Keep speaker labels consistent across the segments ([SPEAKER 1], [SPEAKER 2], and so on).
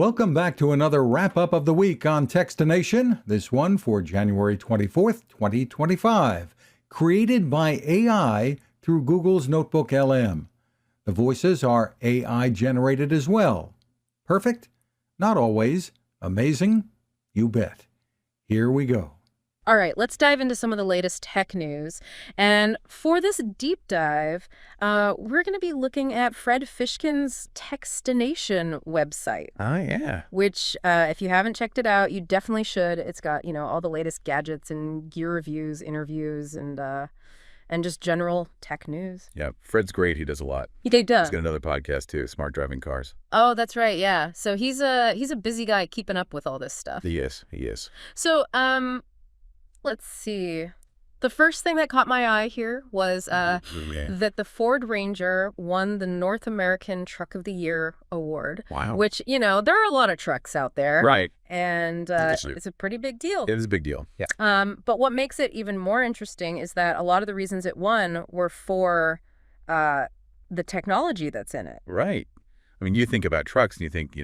[SPEAKER 1] Welcome back to another wrap-up of the week on Techstination, this one for January 24th, 2025, created by AI through Google's Notebook LM. The voices are AI-generated as well. Perfect? Not always. Amazing? You bet. Here we go.
[SPEAKER 2] All right, let's dive into some of the latest tech news. And for this deep dive, we're going to be looking at Fred Fishkin's Techstination website.
[SPEAKER 3] Oh, yeah.
[SPEAKER 2] Which, if you haven't checked it out, you definitely should. It's got, all the latest gadgets and gear reviews, interviews, and just general tech news.
[SPEAKER 3] Yeah, Fred's great. He does a lot.
[SPEAKER 2] He does.
[SPEAKER 3] He's got another podcast, too, Smart Driving Cars.
[SPEAKER 2] Oh, that's right, yeah. So he's a busy guy keeping up with all this stuff.
[SPEAKER 3] He is.
[SPEAKER 2] So, let's see. The first thing that caught my eye here was that the Ford Ranger won the North American Truck of the Year award.
[SPEAKER 3] Wow.
[SPEAKER 2] Which, there are a lot of trucks out there.
[SPEAKER 3] Right.
[SPEAKER 2] And it's a pretty big deal.
[SPEAKER 3] It is a big deal, yeah.
[SPEAKER 2] But what makes it even more interesting is that a lot of the reasons it won were for the technology that's in it.
[SPEAKER 3] Right. I mean, you think about trucks and you think,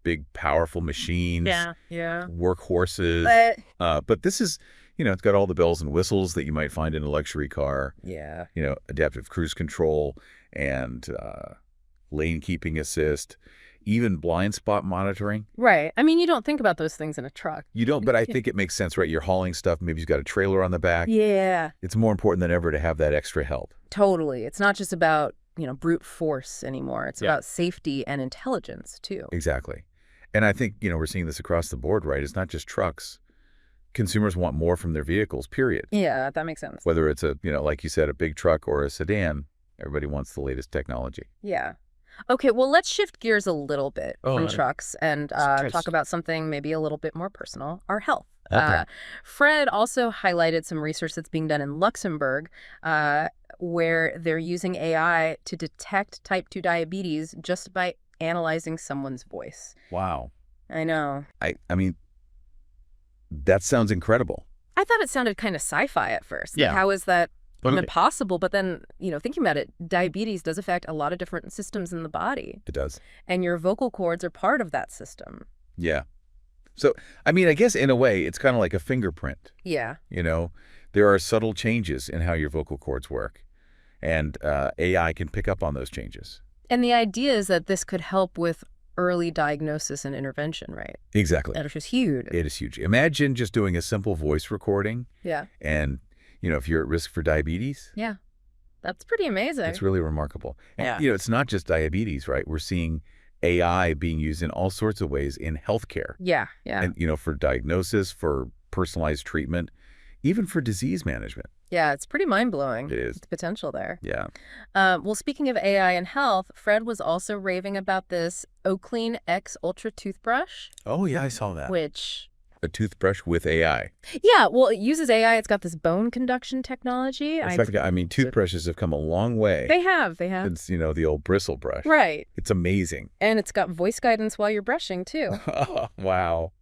[SPEAKER 3] big, powerful machines.
[SPEAKER 2] Yeah.
[SPEAKER 3] Workhorses. But this is... it's got all the bells and whistles that you might find in a luxury car.
[SPEAKER 2] Yeah.
[SPEAKER 3] Adaptive cruise control and lane keeping assist, even blind spot monitoring.
[SPEAKER 2] Right. I mean, you don't think about those things in a truck.
[SPEAKER 3] You don't, but I think it makes sense, right? You're hauling stuff. Maybe you've got a trailer on the back.
[SPEAKER 2] Yeah.
[SPEAKER 3] It's more important than ever to have that extra help.
[SPEAKER 2] Totally. It's not just about, brute force anymore. It's about safety and intelligence, too.
[SPEAKER 3] Exactly. And I think, we're seeing this across the board, right? It's not just trucks. Consumers want more from their vehicles, period.
[SPEAKER 2] Yeah, that makes sense.
[SPEAKER 3] Whether it's like you said, a big truck or a sedan, everybody wants the latest technology.
[SPEAKER 2] Yeah. Okay, well, let's shift gears a little bit from trucks and talk about something maybe a little bit more personal, our health.
[SPEAKER 3] Okay.
[SPEAKER 2] Fred also highlighted some research that's being done in Luxembourg where they're using AI to detect type 2 diabetes just by analyzing someone's voice.
[SPEAKER 3] Wow.
[SPEAKER 2] I know.
[SPEAKER 3] I mean, that sounds incredible.
[SPEAKER 2] I thought it sounded kind of sci-fi at first.
[SPEAKER 3] Yeah.
[SPEAKER 2] Like, how is that even possible? But then, thinking about it, diabetes does affect a lot of different systems in the body.
[SPEAKER 3] It does.
[SPEAKER 2] And your vocal cords are part of that system.
[SPEAKER 3] Yeah. So, I mean, I guess in a way, it's kind of like a fingerprint.
[SPEAKER 2] Yeah.
[SPEAKER 3] There are subtle changes in how your vocal cords work. And AI can pick up on those changes.
[SPEAKER 2] And the idea is that this could help with early diagnosis and intervention, right?
[SPEAKER 3] Exactly.
[SPEAKER 2] That is just huge.
[SPEAKER 3] It is huge. Imagine just doing a simple voice recording.
[SPEAKER 2] Yeah.
[SPEAKER 3] And, if you're at risk for diabetes.
[SPEAKER 2] Yeah. That's pretty amazing.
[SPEAKER 3] It's really remarkable. And,
[SPEAKER 2] Yeah.
[SPEAKER 3] It's not just diabetes, right? We're seeing AI being used in all sorts of ways in healthcare.
[SPEAKER 2] Yeah.
[SPEAKER 3] And, for diagnosis, for personalized treatment, even for disease management.
[SPEAKER 2] Yeah, it's pretty mind-blowing.
[SPEAKER 3] It is.
[SPEAKER 2] The potential there.
[SPEAKER 3] Yeah.
[SPEAKER 2] Well, speaking of AI and health, Fred was also raving about this Oaklean X Ultra toothbrush.
[SPEAKER 3] Oh, yeah, I saw that.
[SPEAKER 2] Which...
[SPEAKER 3] A toothbrush with AI.
[SPEAKER 2] Yeah, well, it uses AI. It's got this bone conduction technology.
[SPEAKER 3] I mean, toothbrushes have come a long way.
[SPEAKER 2] They have.
[SPEAKER 3] It's, the old bristle brush.
[SPEAKER 2] Right.
[SPEAKER 3] It's amazing.
[SPEAKER 2] And it's got voice guidance while you're brushing, too.
[SPEAKER 3] Oh, wow.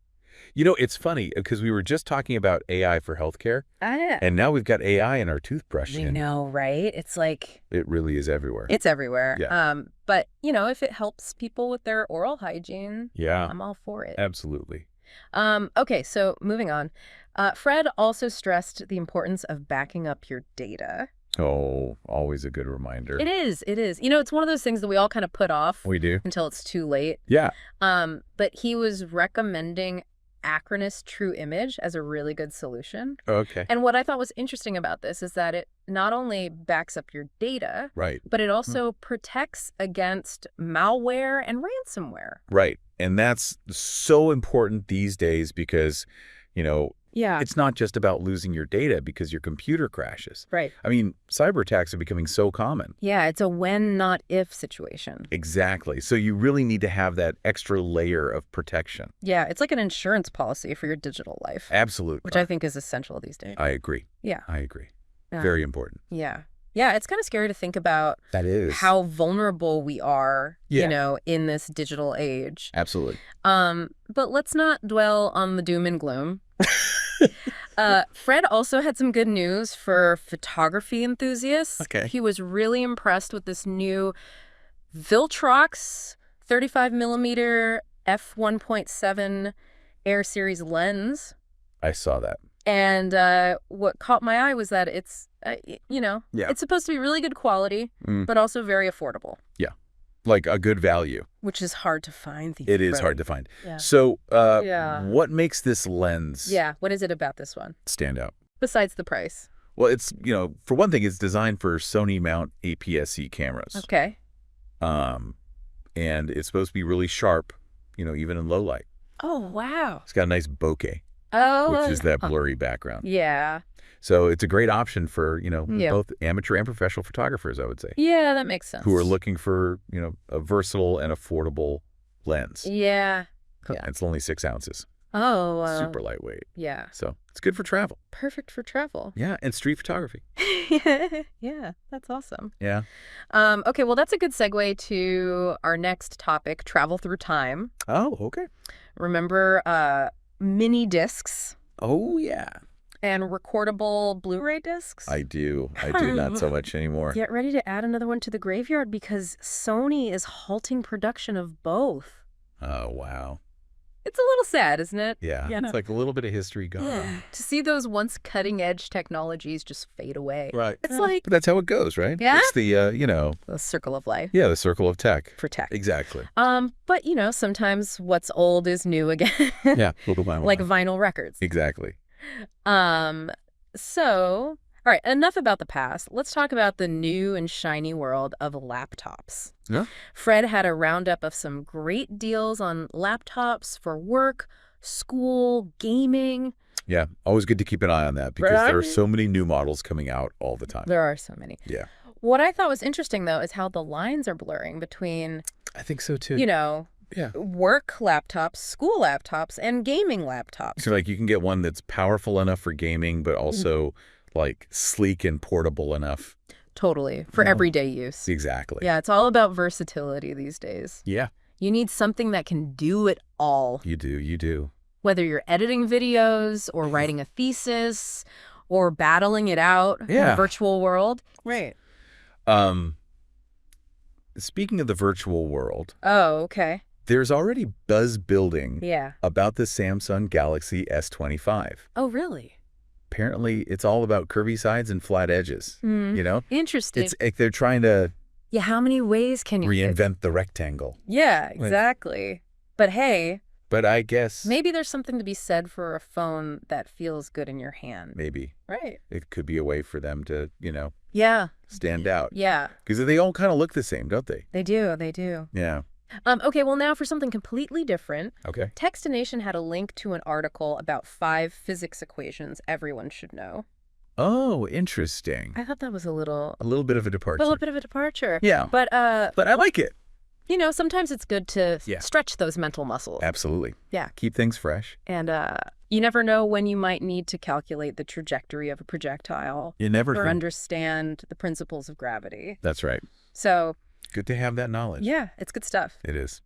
[SPEAKER 3] It's funny because we were just talking about AI for healthcare.
[SPEAKER 2] Yeah.
[SPEAKER 3] And now we've got AI in our toothbrush.
[SPEAKER 2] I know, right? It's like...
[SPEAKER 3] It really is everywhere.
[SPEAKER 2] It's everywhere.
[SPEAKER 3] Yeah.
[SPEAKER 2] But, if it helps people with their oral hygiene, I'm all for it.
[SPEAKER 3] Absolutely.
[SPEAKER 2] Okay, so moving on. Fred also stressed the importance of backing up your data.
[SPEAKER 3] Oh, always a good reminder.
[SPEAKER 2] It is. It's one of those things that we all kind of put off.
[SPEAKER 3] We do.
[SPEAKER 2] Until it's too late.
[SPEAKER 3] Yeah.
[SPEAKER 2] But he was recommending Acronis True Image as a really good solution.
[SPEAKER 3] Okay.
[SPEAKER 2] And what I thought was interesting about this is that it not only backs up your data,
[SPEAKER 3] right,
[SPEAKER 2] but it also protects against malware and ransomware.
[SPEAKER 3] Right. And that's so important these days because, it's not just about losing your data because your computer crashes.
[SPEAKER 2] Right.
[SPEAKER 3] I mean, cyber attacks are becoming so common.
[SPEAKER 2] Yeah, it's a when, not if situation.
[SPEAKER 3] Exactly. So you really need to have that extra layer of protection.
[SPEAKER 2] Yeah, it's like an insurance policy for your digital life.
[SPEAKER 3] Absolutely.
[SPEAKER 2] Which I think is essential these days.
[SPEAKER 3] I agree.
[SPEAKER 2] Yeah.
[SPEAKER 3] I agree. Very important.
[SPEAKER 2] Yeah. Yeah, it's kind of scary to think about
[SPEAKER 3] that is
[SPEAKER 2] how vulnerable we are, in this digital age.
[SPEAKER 3] Absolutely.
[SPEAKER 2] But let's not dwell on the doom and gloom. Fred also had some good news for photography enthusiasts.
[SPEAKER 3] Okay.
[SPEAKER 2] He was really impressed with this new Viltrox 35 millimeter f1.7 Air Series lens.
[SPEAKER 3] I saw that.
[SPEAKER 2] And what caught my eye was that it's, it's supposed to be really good quality, but also very affordable.
[SPEAKER 3] Yeah. Like a good value.
[SPEAKER 2] Which is hard to find these
[SPEAKER 3] days. It is hard to find. Yeah. So what makes this lens
[SPEAKER 2] what is it about this one
[SPEAKER 3] stand out?
[SPEAKER 2] Besides the price?
[SPEAKER 3] Well, it's, for one thing, it's designed for Sony mount APS-C cameras.
[SPEAKER 2] Okay.
[SPEAKER 3] And it's supposed to be really sharp, even in low light.
[SPEAKER 2] Oh, wow.
[SPEAKER 3] It's got a nice bokeh.
[SPEAKER 2] Oh,
[SPEAKER 3] which is that blurry background.
[SPEAKER 2] Yeah.
[SPEAKER 3] So it's a great option for, both amateur and professional photographers, I would say.
[SPEAKER 2] Yeah, that makes sense.
[SPEAKER 3] Who are looking for, a versatile and affordable lens.
[SPEAKER 2] Yeah.
[SPEAKER 3] Yeah. It's only 6 ounces.
[SPEAKER 2] Oh.
[SPEAKER 3] Super lightweight.
[SPEAKER 2] Yeah.
[SPEAKER 3] So it's good for travel.
[SPEAKER 2] Perfect for travel.
[SPEAKER 3] Yeah, and street photography.
[SPEAKER 2] Yeah, that's awesome.
[SPEAKER 3] Yeah.
[SPEAKER 2] Okay, well, that's a good segue to our next topic, travel through time.
[SPEAKER 3] Oh, okay.
[SPEAKER 2] Remember mini discs?
[SPEAKER 3] Oh, yeah.
[SPEAKER 2] And recordable Blu-ray discs?
[SPEAKER 3] I do. Not so much anymore.
[SPEAKER 2] Get ready to add another one to the graveyard because Sony is halting production of both.
[SPEAKER 3] Oh, wow.
[SPEAKER 2] It's a little sad, isn't it?
[SPEAKER 3] Yeah. It's like a little bit of history gone.
[SPEAKER 2] Yeah. To see those once cutting-edge technologies just fade away.
[SPEAKER 3] Right.
[SPEAKER 2] It's like...
[SPEAKER 3] But that's how it goes, right?
[SPEAKER 2] Yeah.
[SPEAKER 3] It's the,
[SPEAKER 2] the circle of life.
[SPEAKER 3] Yeah, the circle of tech.
[SPEAKER 2] For tech.
[SPEAKER 3] Exactly.
[SPEAKER 2] But, sometimes what's old is new again.
[SPEAKER 3] Yeah.
[SPEAKER 2] Like vinyl records.
[SPEAKER 3] Exactly.
[SPEAKER 2] So, all right, enough about the past. Let's talk about the new and shiny world of laptops.
[SPEAKER 3] Yeah.
[SPEAKER 2] Fred had a roundup of some great deals on laptops for work, school, gaming.
[SPEAKER 3] Yeah, always good to keep an eye on that because there are so many new models coming out all the time.
[SPEAKER 2] There are so many.
[SPEAKER 3] Yeah.
[SPEAKER 2] What I thought was interesting, though, is how the lines are blurring between...
[SPEAKER 3] I think so, too.
[SPEAKER 2] Work laptops, school laptops, and gaming laptops.
[SPEAKER 3] So, you can get one that's powerful enough for gaming, but also, sleek and portable enough.
[SPEAKER 2] Totally. For everyday use.
[SPEAKER 3] Exactly.
[SPEAKER 2] Yeah, it's all about versatility these days.
[SPEAKER 3] Yeah.
[SPEAKER 2] You need something that can do it all.
[SPEAKER 3] You do.
[SPEAKER 2] Whether you're editing videos or writing a thesis or battling it out in the virtual world. Right.
[SPEAKER 3] Speaking of the virtual world.
[SPEAKER 2] Oh, okay.
[SPEAKER 3] There's already buzz building about the Samsung Galaxy S25.
[SPEAKER 2] Oh, really?
[SPEAKER 3] Apparently, it's all about curvy sides and flat edges,
[SPEAKER 2] Interesting.
[SPEAKER 3] It's like they're trying to
[SPEAKER 2] how many ways can you
[SPEAKER 3] reinvent the rectangle?
[SPEAKER 2] Yeah, exactly. But hey.
[SPEAKER 3] But I guess
[SPEAKER 2] maybe there's something to be said for a phone that feels good in your hand.
[SPEAKER 3] Maybe.
[SPEAKER 2] Right.
[SPEAKER 3] It could be a way for them to, stand out.
[SPEAKER 2] Yeah.
[SPEAKER 3] Because they all kind of look the same, don't they?
[SPEAKER 2] They do.
[SPEAKER 3] Yeah.
[SPEAKER 2] Okay, well, now for something completely different.
[SPEAKER 3] Okay.
[SPEAKER 2] Techstination had a link to an article about 5 physics equations everyone should know.
[SPEAKER 3] Oh, interesting.
[SPEAKER 2] I thought that was a little
[SPEAKER 3] bit of a departure.
[SPEAKER 2] A little bit of a departure.
[SPEAKER 3] Yeah.
[SPEAKER 2] But
[SPEAKER 3] I like it.
[SPEAKER 2] Sometimes it's good to stretch those mental muscles.
[SPEAKER 3] Absolutely.
[SPEAKER 2] Yeah.
[SPEAKER 3] Keep things fresh.
[SPEAKER 2] And you never know when you might need to calculate the trajectory of a projectile.
[SPEAKER 3] You never
[SPEAKER 2] or
[SPEAKER 3] do.
[SPEAKER 2] understand the principles of gravity.
[SPEAKER 3] That's right.
[SPEAKER 2] So
[SPEAKER 3] good to have that knowledge.
[SPEAKER 2] Yeah, it's good stuff.
[SPEAKER 3] It is.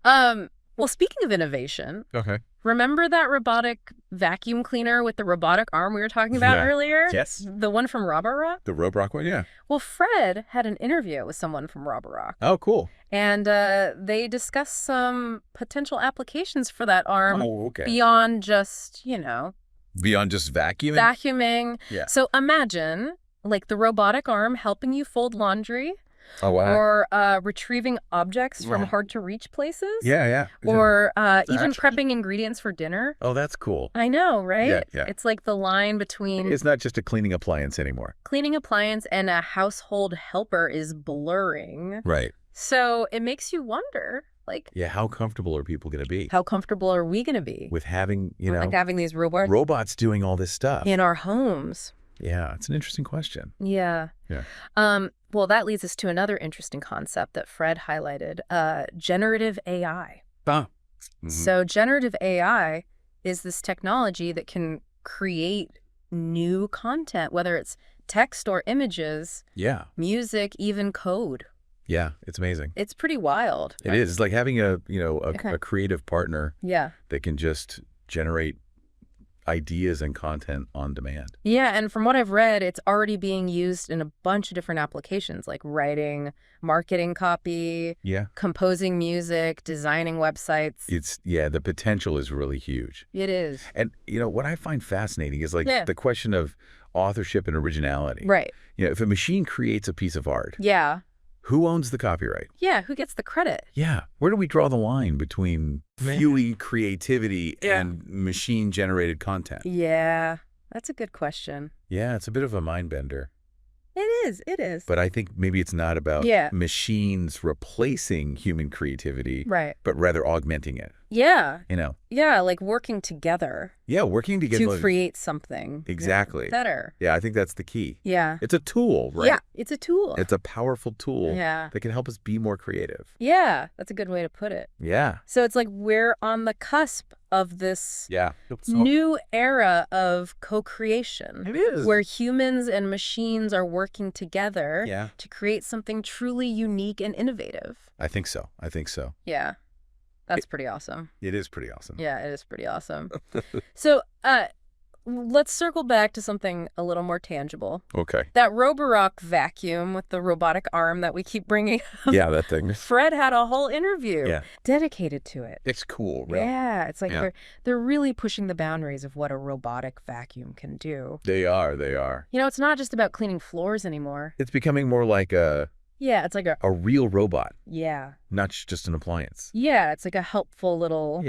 [SPEAKER 2] Well, speaking of innovation,
[SPEAKER 3] okay.
[SPEAKER 2] Remember that robotic vacuum cleaner with the robotic arm we were talking about earlier?
[SPEAKER 3] Yes.
[SPEAKER 2] The one from Roborock?
[SPEAKER 3] The Roborock one, yeah.
[SPEAKER 2] Well, Fred had an interview with someone from Roborock.
[SPEAKER 3] Oh, cool.
[SPEAKER 2] And they discussed some potential applications for that arm beyond just,
[SPEAKER 3] Beyond just vacuuming?
[SPEAKER 2] Vacuuming.
[SPEAKER 3] Yeah.
[SPEAKER 2] So imagine, the robotic arm helping you fold laundry.
[SPEAKER 3] Oh, wow.
[SPEAKER 2] Or retrieving objects from hard-to-reach places.
[SPEAKER 3] Yeah.
[SPEAKER 2] Or even prepping ingredients for dinner.
[SPEAKER 3] Oh, that's cool.
[SPEAKER 2] I know, right?
[SPEAKER 3] Yeah.
[SPEAKER 2] It's like the line between...
[SPEAKER 3] It's not just a cleaning appliance anymore.
[SPEAKER 2] Cleaning appliance and a household helper is blurring.
[SPEAKER 3] Right.
[SPEAKER 2] So it makes you wonder,
[SPEAKER 3] Yeah, how comfortable are people going to be?
[SPEAKER 2] How comfortable are we going to be?
[SPEAKER 3] With having,
[SPEAKER 2] having these
[SPEAKER 3] robots doing all this stuff.
[SPEAKER 2] In our homes.
[SPEAKER 3] Yeah, it's an interesting question.
[SPEAKER 2] Yeah. Well, that leads us to another interesting concept that Fred highlighted, generative AI. So generative AI is this technology that can create new content, whether it's text or images, music, even code.
[SPEAKER 3] Yeah, it's amazing.
[SPEAKER 2] It's pretty wild.
[SPEAKER 3] It is. It's like having a creative partner
[SPEAKER 2] that
[SPEAKER 3] can just generate ideas and content on demand.
[SPEAKER 2] Yeah, and from what I've read, it's already being used in a bunch of different applications, like writing, marketing copy, composing music, designing websites.
[SPEAKER 3] The potential is really huge.
[SPEAKER 2] It is.
[SPEAKER 3] And, what I find fascinating is the question of authorship and originality.
[SPEAKER 2] Right.
[SPEAKER 3] If a machine creates a piece of art.
[SPEAKER 2] Yeah.
[SPEAKER 3] Who owns the copyright?
[SPEAKER 2] Yeah, who gets the credit?
[SPEAKER 3] Yeah. Where do we draw the line between viewing creativity and machine-generated content?
[SPEAKER 2] Yeah, that's a good question.
[SPEAKER 3] Yeah, it's a bit of a mind bender.
[SPEAKER 2] It is.
[SPEAKER 3] But I think maybe it's not about machines replacing human creativity, but rather augmenting it.
[SPEAKER 2] Yeah. Yeah, like working together.
[SPEAKER 3] Yeah, working together.
[SPEAKER 2] To create something.
[SPEAKER 3] Exactly.
[SPEAKER 2] Better.
[SPEAKER 3] Yeah, I think that's the key.
[SPEAKER 2] Yeah.
[SPEAKER 3] It's a tool, right?
[SPEAKER 2] Yeah, it's a tool.
[SPEAKER 3] It's a powerful tool that can help us be more creative.
[SPEAKER 2] Yeah, that's a good way to put it.
[SPEAKER 3] Yeah.
[SPEAKER 2] So it's like we're on the cusp of this new era of co-creation.
[SPEAKER 3] It is.
[SPEAKER 2] Where humans and machines are working together to create something truly unique and innovative.
[SPEAKER 3] I think so.
[SPEAKER 2] Yeah. That's pretty awesome.
[SPEAKER 3] It is pretty awesome.
[SPEAKER 2] Yeah, it is pretty awesome. So let's circle back to something a little more tangible.
[SPEAKER 3] Okay.
[SPEAKER 2] That Roborock vacuum with the robotic arm that we keep bringing up.
[SPEAKER 3] Yeah, that thing.
[SPEAKER 2] Fred had a whole interview dedicated to it.
[SPEAKER 3] It's cool, right?
[SPEAKER 2] Yeah, it's like they're really pushing the boundaries of what a robotic vacuum can do.
[SPEAKER 3] They are.
[SPEAKER 2] It's not just about cleaning floors anymore.
[SPEAKER 3] It's becoming more like
[SPEAKER 2] it's like
[SPEAKER 3] a real robot.
[SPEAKER 2] Yeah.
[SPEAKER 3] Not just an appliance.
[SPEAKER 2] Yeah, it's like a helpful little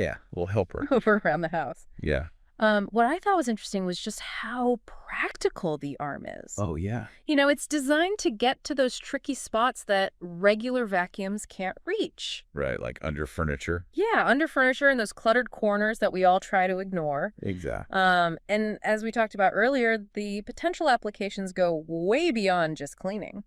[SPEAKER 3] helper
[SPEAKER 2] over around the house.
[SPEAKER 3] Yeah.
[SPEAKER 2] What I thought was interesting was just how practical the arm is.
[SPEAKER 3] Oh, yeah.
[SPEAKER 2] It's designed to get to those tricky spots that regular vacuums can't reach.
[SPEAKER 3] Right, like under furniture.
[SPEAKER 2] Yeah, under furniture and those cluttered corners that we all try to ignore.
[SPEAKER 3] Exactly.
[SPEAKER 2] And as we talked about earlier, the potential applications go way beyond just cleaning.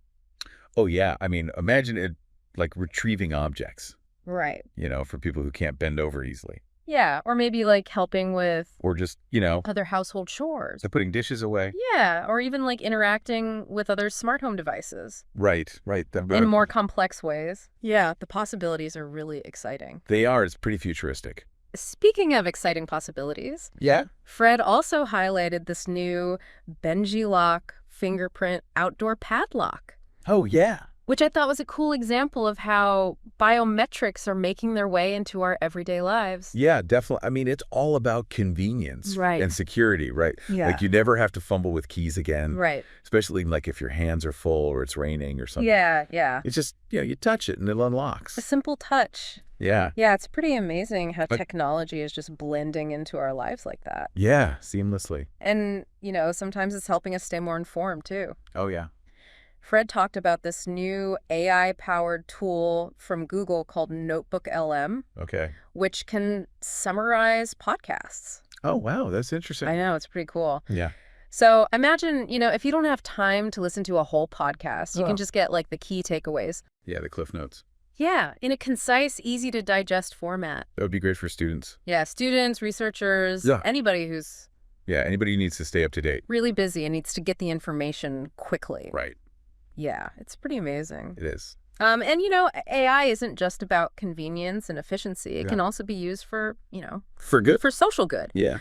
[SPEAKER 3] Oh, yeah. I mean, imagine it like retrieving objects.
[SPEAKER 2] Right.
[SPEAKER 3] For people who can't bend over easily.
[SPEAKER 2] Yeah, or maybe like helping with...
[SPEAKER 3] Or just,
[SPEAKER 2] other household chores.
[SPEAKER 3] So putting dishes away.
[SPEAKER 2] Yeah, or even like interacting with other smart home devices.
[SPEAKER 3] Right.
[SPEAKER 2] In more complex ways. Yeah, the possibilities are really exciting.
[SPEAKER 3] They are. It's pretty futuristic.
[SPEAKER 2] Speaking of exciting possibilities...
[SPEAKER 3] Yeah?
[SPEAKER 2] Fred also highlighted this new Benji Lock fingerprint outdoor padlock.
[SPEAKER 3] Oh, yeah.
[SPEAKER 2] Which I thought was a cool example of how biometrics are making their way into our everyday lives.
[SPEAKER 3] Yeah, definitely. I mean, it's all about convenience and security, right?
[SPEAKER 2] Yeah.
[SPEAKER 3] Like you never have to fumble with keys again.
[SPEAKER 2] Right.
[SPEAKER 3] Especially like if your hands are full or it's raining or something.
[SPEAKER 2] Yeah.
[SPEAKER 3] It's just, you touch it and it unlocks.
[SPEAKER 2] A simple touch.
[SPEAKER 3] Yeah.
[SPEAKER 2] Yeah, it's pretty amazing how technology is just blending into our lives like that.
[SPEAKER 3] Yeah, seamlessly.
[SPEAKER 2] And, sometimes it's helping us stay more informed, too.
[SPEAKER 3] Oh, yeah.
[SPEAKER 2] Fred talked about this new AI-powered tool from Google called Notebook LM, which can summarize podcasts.
[SPEAKER 3] Oh, wow. That's interesting.
[SPEAKER 2] I know. It's pretty cool.
[SPEAKER 3] Yeah.
[SPEAKER 2] So imagine, if you don't have time to listen to a whole podcast, you can just get like the key takeaways.
[SPEAKER 3] Yeah, the Cliff Notes.
[SPEAKER 2] Yeah, in a concise, easy-to-digest format.
[SPEAKER 3] That would be great for students.
[SPEAKER 2] Yeah, students, researchers, anybody who's...
[SPEAKER 3] Yeah, anybody who needs to stay up to date.
[SPEAKER 2] Really busy and needs to get the information quickly.
[SPEAKER 3] Right.
[SPEAKER 2] Yeah, it's pretty amazing.
[SPEAKER 3] It is.
[SPEAKER 2] And, AI isn't just about convenience and efficiency. It can also be used for,
[SPEAKER 3] for good.
[SPEAKER 2] For social good.
[SPEAKER 3] Yeah.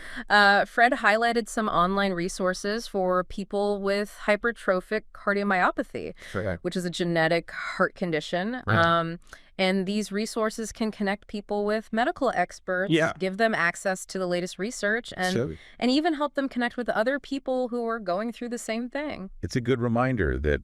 [SPEAKER 2] Fred highlighted some online resources for people with hypertrophic cardiomyopathy, which is a genetic heart condition. Right. And these resources can connect people with medical experts, give them access to the latest research, and even help them connect with other people who are going through the same thing.
[SPEAKER 3] It's a good reminder that,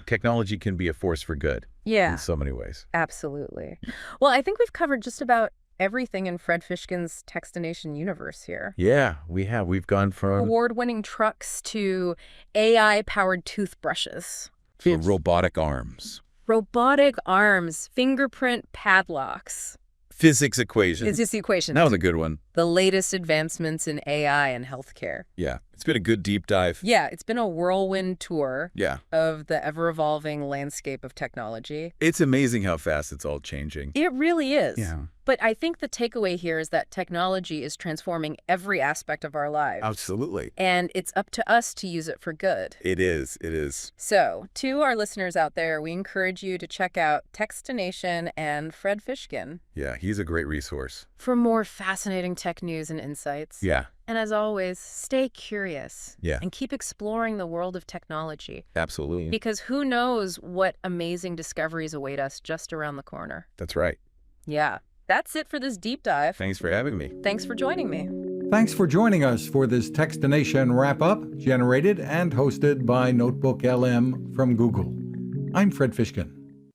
[SPEAKER 3] technology can be a force for good.
[SPEAKER 2] Yeah.
[SPEAKER 3] In so many ways.
[SPEAKER 2] Absolutely. Well, I think we've covered just about everything in Fred Fishkin's Techstination universe here.
[SPEAKER 3] Yeah, we have. We've gone from
[SPEAKER 2] award-winning trucks to AI-powered toothbrushes.
[SPEAKER 3] To robotic arms.
[SPEAKER 2] Robotic arms, fingerprint padlocks.
[SPEAKER 3] Physics equations.
[SPEAKER 2] It's just the equation.
[SPEAKER 3] That was a good one.
[SPEAKER 2] The latest advancements in AI and healthcare.
[SPEAKER 3] Yeah. It's been a good deep dive.
[SPEAKER 2] Yeah. It's been a whirlwind tour
[SPEAKER 3] of
[SPEAKER 2] the ever-evolving landscape of technology.
[SPEAKER 3] It's amazing how fast it's all changing.
[SPEAKER 2] It really is.
[SPEAKER 3] Yeah.
[SPEAKER 2] But I think the takeaway here is that technology is transforming every aspect of our lives.
[SPEAKER 3] Absolutely.
[SPEAKER 2] And it's up to us to use it for good.
[SPEAKER 3] It is. It is.
[SPEAKER 2] So, to our listeners out there, we encourage you to check out Techstination and Fred Fishkin.
[SPEAKER 3] Yeah, he's a great resource.
[SPEAKER 2] For more fascinating tech news and insights.
[SPEAKER 3] Yeah.
[SPEAKER 2] And as always, stay curious.
[SPEAKER 3] Yeah.
[SPEAKER 2] And keep exploring the world of technology.
[SPEAKER 3] Absolutely.
[SPEAKER 2] Because who knows what amazing discoveries await us just around the corner.
[SPEAKER 3] That's right.
[SPEAKER 2] Yeah. That's it for this deep dive.
[SPEAKER 3] Thanks for having me.
[SPEAKER 2] Thanks for joining me.
[SPEAKER 1] Thanks for joining us for this Techstination wrap-up, generated and hosted by Notebook LM from Google. I'm Fred Fishkin.